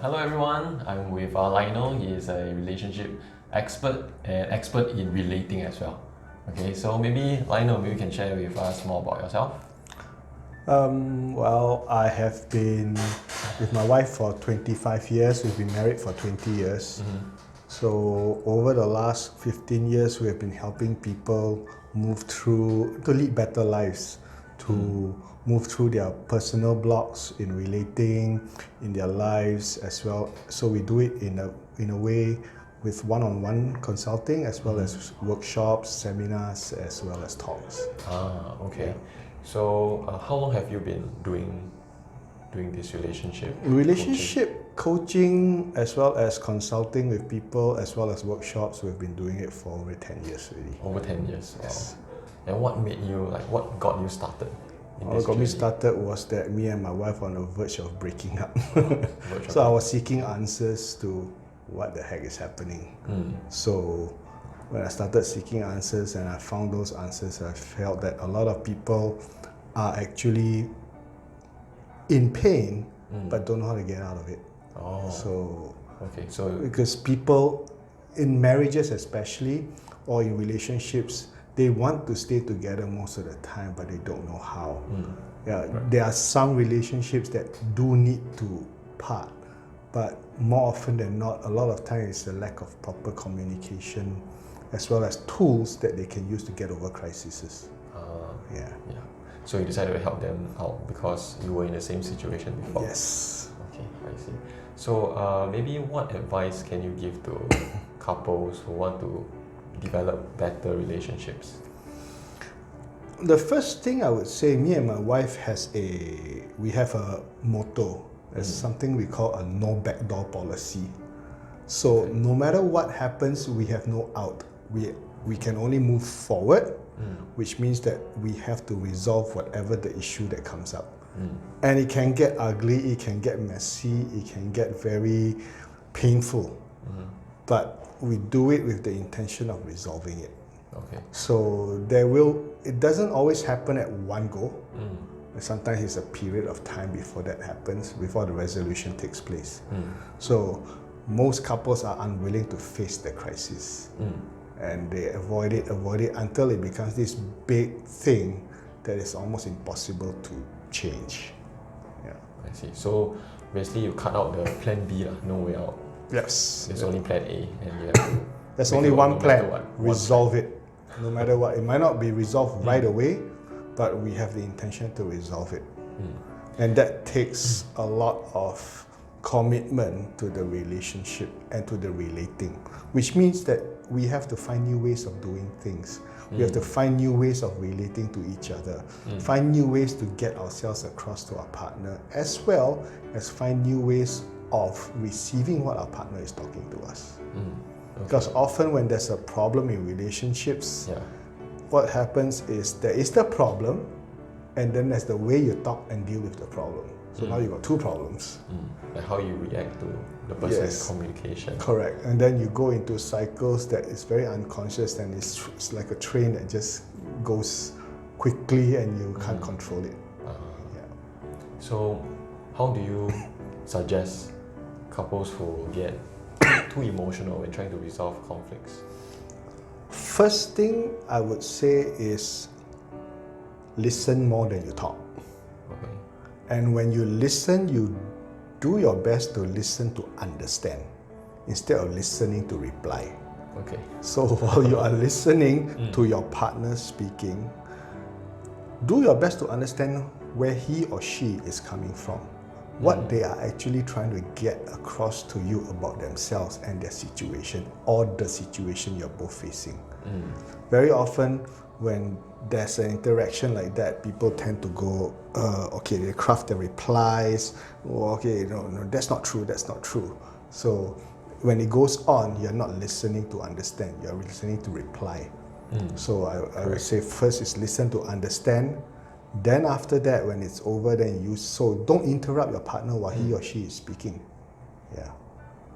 Hello everyone, I'm with Lionel. He is a relationship expert and expert in relating as well. Okay, so maybe Lionel, you can share with us more about yourself. Well, I have been with my wife for 25 years. We've been married for 20 years. So over the last 15 years, we have been helping people move through, to lead better lives, to move through their personal blocks in relating, in their lives as well. So we do it in a way with one-on-one consulting, as well as workshops, seminars, as well as talks. Okay. Yeah. So how long have you been doing this relationship Coaching as well as consulting with people, as well as workshops. We've been doing it for over 10 years already. Over 10 years. Yes. Wow. And what made you, what got you started in What this got me journey? started was that me and my wife were on the verge of breaking up. Verge of So I was seeking answers to what the heck is happening. So when I started seeking answers and I found those answers, I felt that a lot of people are actually in pain but don't know how to get out of it. So Okay, so because people in marriages especially, or in relationships, they want to stay together most of the time, but they don't know how. There are some relationships that do need to part, but more often than not, a lot of times it's the lack of proper communication, as well as tools that they can use to get over crises. yeah. So you decided to help them out because you were in the same situation before? Yes. Okay, I see. So maybe what advice can you give to couples who want to develop better relationships? The first thing I would say, me and my wife we have a motto. It's something we call a no backdoor policy. So no matter what happens, we have no out. We can only move forward, which means that we have to resolve whatever the issue that comes up. And it can get ugly, it can get messy, it can get very painful. But we do it with the intention of resolving it. Okay. So it doesn't always happen at one go. Sometimes it's a period of time before that happens, before the resolution takes place. So most couples are unwilling to face the crisis. And they avoid it until it becomes this big thing that is almost impossible to change. Yeah. I see. So basically you cut out the plan B, no way out. Yes. There's only plan A, and you have to There's make only it work one no plan. matter what. Resolve it. No matter what. It might not be resolved right away, but we have the intention to resolve it. And that takes a lot of commitment to the relationship and to the relating, which means that we have to find new ways of doing things. We have to find new ways of relating to each other, find new ways to get ourselves across to our partner, as well as find new ways of receiving what our partner is talking to us. Because often when there's a problem in relationships, what happens is there is the problem, and then there's the way you talk and deal with the problem. So now you've got two problems. Like how you react to the person's communication. Correct. And then you go into cycles that is very unconscious, and it's like a train that just goes quickly and you can't control it. So how do you suggest couples who get too emotional when trying to resolve conflicts? First thing I would say is listen more than you talk. Okay. And when you listen, you do your best to listen to understand instead of listening to reply. Okay. So while you are listening to your partner speaking, do your best to understand where he or she is coming from, what they are actually trying to get across to you about themselves and their situation, or the situation you're both facing. Very often when there's an interaction like that, people tend to go, they craft their replies, no, that's not true. So when it goes on, you're not listening to understand, you're listening to reply. So I would say first is listen to understand. Then after that, when it's over, then don't interrupt your partner while he or she is speaking. Yeah,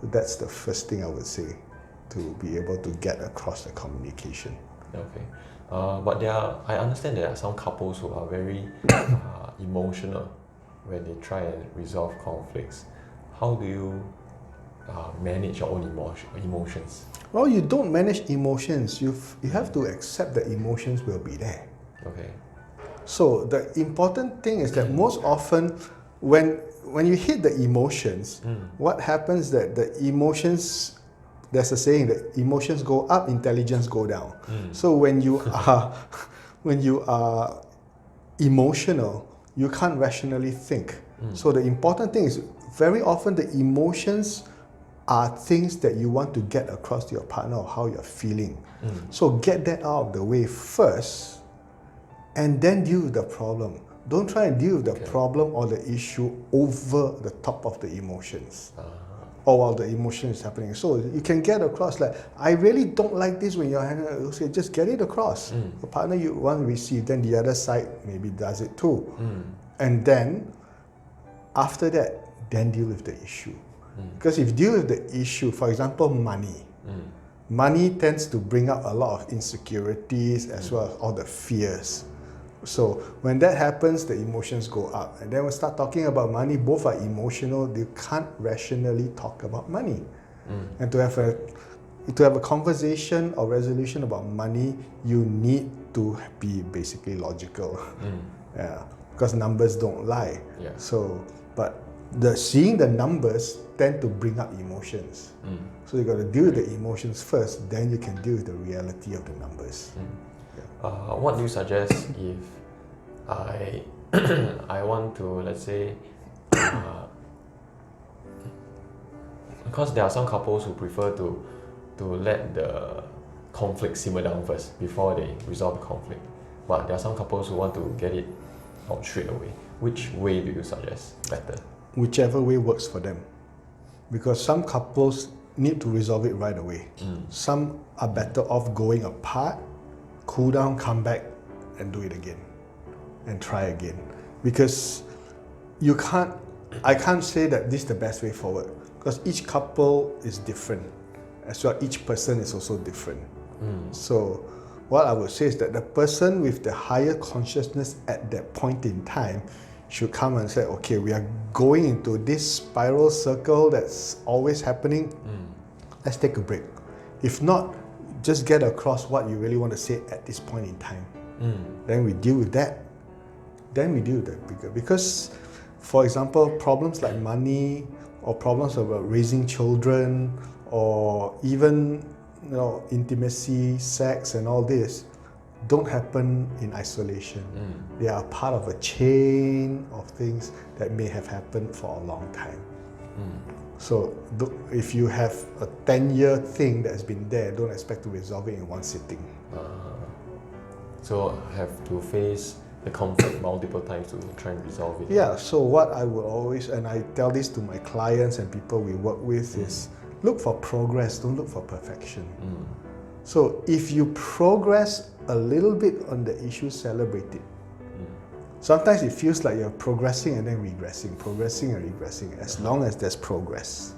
that's the first thing I would say to be able to get across the communication. Okay. But I understand there are some couples who are very emotional when they try and resolve conflicts. how do you manage your own emotions? Well, you don't manage emotions. You have to accept that emotions will be there. Okay. So the important thing is that most often when you hit the emotions, what happens that the emotions, there's a saying that emotions go up, intelligence go down. So when you are emotional, you can't rationally think. So the important thing is very often the emotions are things that you want to get across to your partner or how you're feeling. So get that out of the way first and then deal with the problem. Don't try and deal with the problem or the issue over the top of the emotions. Or while the emotion is happening. So you can get across like, I really don't like this when you're handling it. Okay, just get it across. The partner you want to receive, then the other side maybe does it too. And then, after that, then deal with the issue. Because if you deal with the issue, for example, money. Money tends to bring up a lot of insecurities as well as all the fears. So when that happens, the emotions go up. And then we start talking about money, both are emotional. You can't rationally talk about money. And to have a conversation or resolution about money, you need to be basically logical. Yeah, because numbers don't lie. Yeah. So, but seeing the numbers tend to bring up emotions. So you got to deal with the emotions first, then you can deal with the reality of the numbers. What do you suggest if I want to, let's say, because there are some couples who prefer to let the conflict simmer down first before they resolve the conflict, but there are some couples who want to get it out straight away. Which way do you suggest better? Whichever way works for them, because some couples need to resolve it right away. Some are better off going apart, cool down, come back and do it again and try again, because I can't say that this is the best way forward, because each couple is different as well. Each person is also different. So what I would say is that the person with the higher consciousness at that point in time should come and say, okay, we are going into this spiral circle that's always happening. Let's take a break. If not, just get across what you really want to say at this point in time. Then we deal with that. Then we deal with that bigger. Because, for example, problems like money or problems about raising children or even intimacy, sex and all this don't happen in isolation. They are part of a chain of things that may have happened for a long time. So if you have a 10-year thing that's been there, don't expect to resolve it in one sitting. So have to face the conflict multiple times to try and resolve it. Yeah, so what I would always, and I tell this to my clients and people we work with, is look for progress, don't look for perfection. So if you progress a little bit on the issue, celebrate it. Sometimes it feels like you're progressing and then regressing, progressing and regressing, as long as there's progress.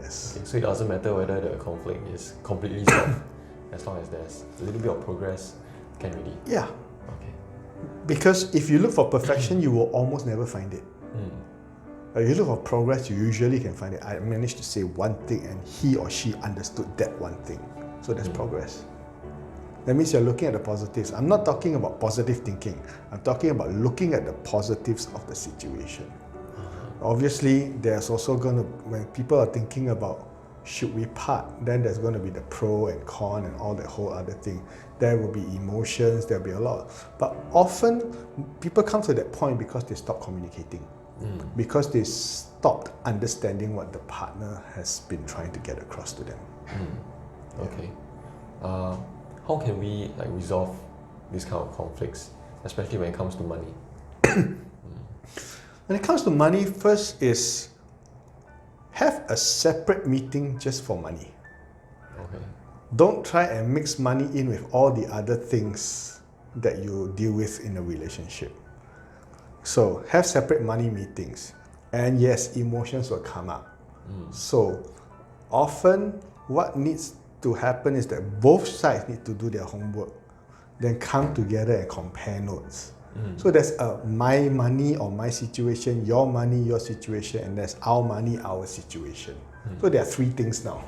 Yes. Okay, so it doesn't matter whether the conflict is completely solved, as long as there's a little bit of progress, can really. Yeah. Okay. Because if you look for perfection, you will almost never find it. If you look for progress, you usually can find it. I managed to say one thing and he or she understood that one thing. So there's progress. That means you're looking at the positives. I'm not talking about positive thinking. I'm talking about looking at the positives of the situation. Obviously, there's also going to, when people are thinking about should we part, then there's going to be the pro and con and all that whole other thing. There will be emotions, there'll be a lot. But often, people come to that point because they stop communicating. Because they stopped understanding what the partner has been trying to get across to them. Okay. How can we resolve these kind of conflicts, especially when it comes to money? When it comes to money, first is have a separate meeting just for money. Okay. Don't try and mix money in with all the other things that you deal with in a relationship. So have separate money meetings. And yes, emotions will come up. So often what needs to happen is that both sides need to do their homework, then come together and compare notes. So there's my money or my situation, your money, your situation, and there's our money, our situation. So there are three things now.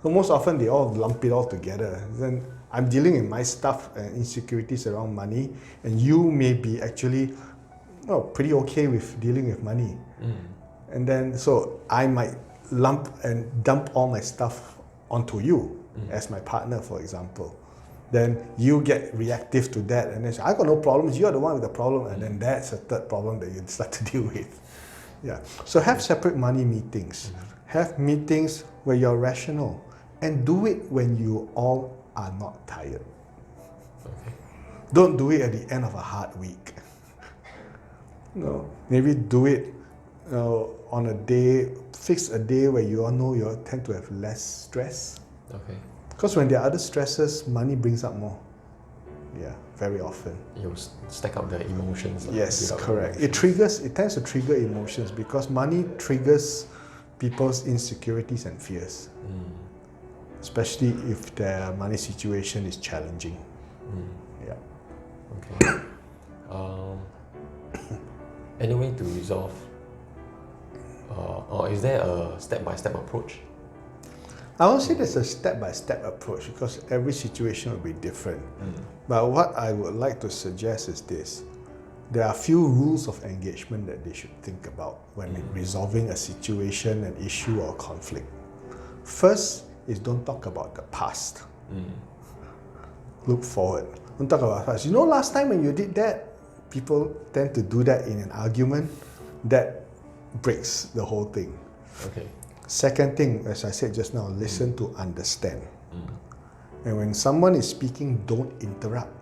So most often they all lump it all together. Then I'm dealing with my stuff and insecurities around money, and you may be actually pretty okay with dealing with money. And then so I might lump and dump all my stuff onto you as my partner, for example. Then you get reactive to that, and then say, I got no problems, you're the one with the problem, and then that's a third problem that you start to deal with. Yeah. So have separate money meetings. Have meetings where you're rational, and do it when you all are not tired. Okay. Don't do it at the end of a hard week. No, maybe do it on a day, fix a day where you all know you all tend to have less stress. Okay. Because when there are other stresses, money brings up more. Yeah, very often. You stack up the emotions. Yes, correct. It tends to trigger emotions because money triggers people's insecurities and fears. Especially if their money situation is challenging. Yeah. Okay. Any way to resolve, or is there a step-by-step approach? I won't say there's a step-by-step approach because every situation will be different. But what I would like to suggest is this. There are a few rules of engagement that they should think about when resolving a situation, an issue, or conflict. First is don't talk about the past. Look forward. Don't talk about the past. You know, last time when you did that, people tend to do that in an argument. That breaks the whole thing. Okay. Second thing, as I said just now, listen to understand. And when someone is speaking, don't interrupt.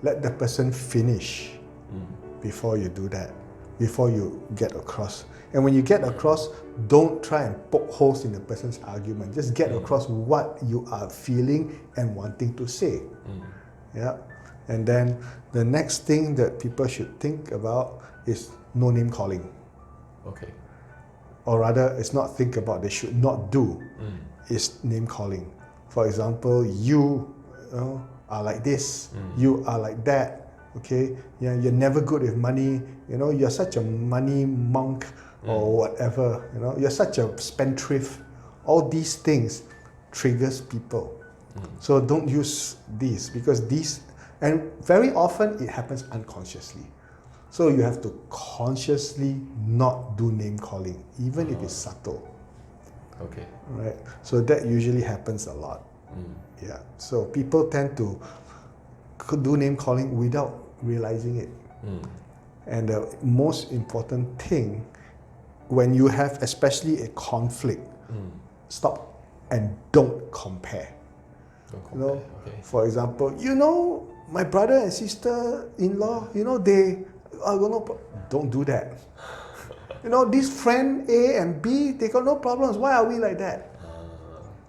Let the person finish before you do that, before you get across. And when you get across, don't try and poke holes in the person's argument. Just get across what you are feeling and wanting to say. Yeah. And then the next thing that people should think about is no name calling. Okay. Or rather, it's not think about, they should not do, is name calling. For example, you are like this, you are like that, okay? You're never good with money, you're such a money monk or whatever, you're such a spendthrift. All these things triggers people. So don't use these because these, and very often it happens unconsciously. So you have to consciously not do name calling, even if it's subtle. Okay. Right? So that usually happens a lot. Yeah. So people tend to do name calling without realizing it. And the most important thing, when you have especially a conflict, stop and don't compare. Okay. For example, my brother and sister-in-law, they don't do that. This friend A and B, they got no problems. Why are we like that?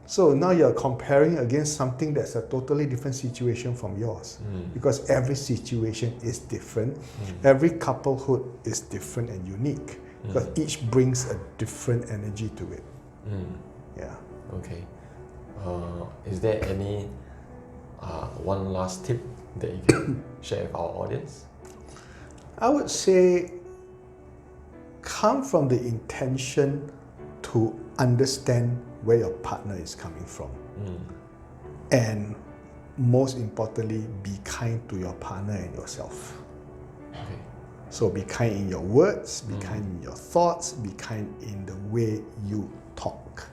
So now you're comparing against something that's a totally different situation from yours. Because every situation is different. Every couplehood is different and unique. Because each brings a different energy to it. Yeah. Okay. Is there any one last tip that you can share with our audience? I would say come from the intention to understand where your partner is coming from. And most importantly, be kind to your partner and yourself. Okay. So be kind in your words, be kind in your thoughts, be kind in the way you talk.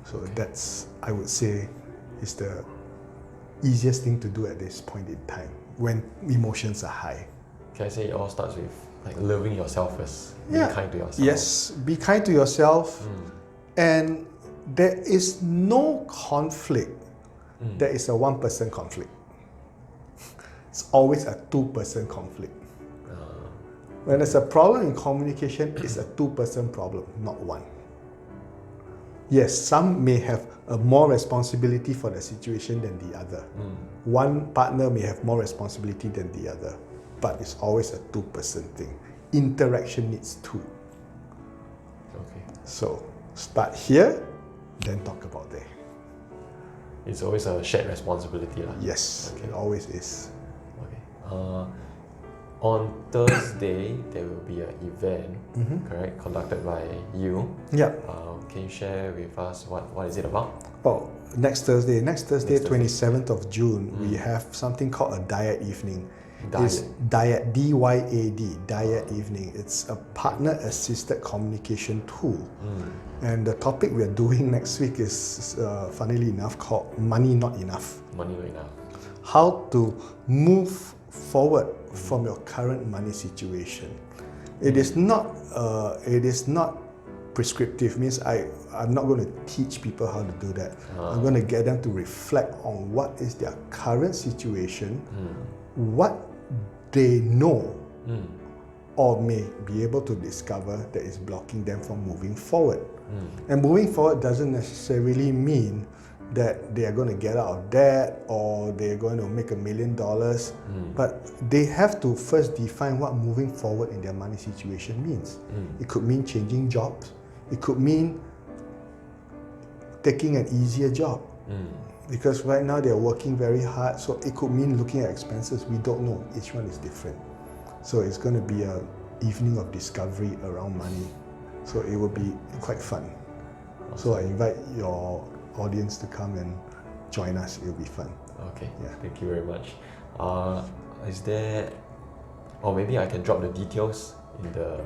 So that's, I would say, is the easiest thing to do at this point in time when emotions are high. Can I say it all starts with loving yourself first? Be kind to yourself. Yes, be kind to yourself. And there is no conflict that is a one-person conflict. It's always a two-person conflict. When there's a problem in communication, it's a two-person problem, not one. Yes, some may have more responsibility for the situation than the other. One partner may have more responsibility than the other, but it's always a two-person thing. Interaction needs two. Okay. So start here, then talk about there. It's always a shared responsibility. Yes, it always is. Okay. On Thursday, there will be an event, correct, conducted by you. Yeah. Can you share with us what is it about? Oh, next Thursday, 27th of June, we have something called a diet evening. It's diet, D-Y-A-D, diet evening. It's a partner-assisted communication tool. And the topic we're doing next week is, funnily enough, called Money Not Enough. Money not enough. How to move forward from your current money situation. It is not prescriptive, means I'm not going to teach people how to do that. I'm going to get them to reflect on what is their current situation, what they know or may be able to discover that is blocking them from moving forward. And moving forward doesn't necessarily mean that they are going to get out of debt or they're going to make $1 million, but they have to first define what moving forward in their money situation means. It could mean changing jobs. It could mean taking an easier job, because right now they're working very hard. So it could mean looking at expenses. We don't know. Each one is different. So it's going to be an evening of discovery around money. So it will be quite fun. So I invite your audience to come and join us. It'll be fun. Okay. Yeah. Thank you very much. Is there, or maybe I can drop the details in the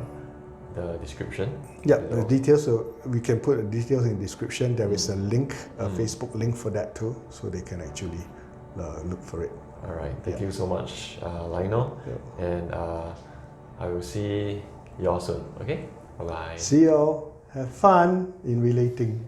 description? Yeah, the details, so we can put the details in the description. There is a link, a Facebook link for that too, so they can actually look for it. All right, thank you so much, Lionel, and I will see you all soon, okay? Bye-bye. See you all. Have fun in relating.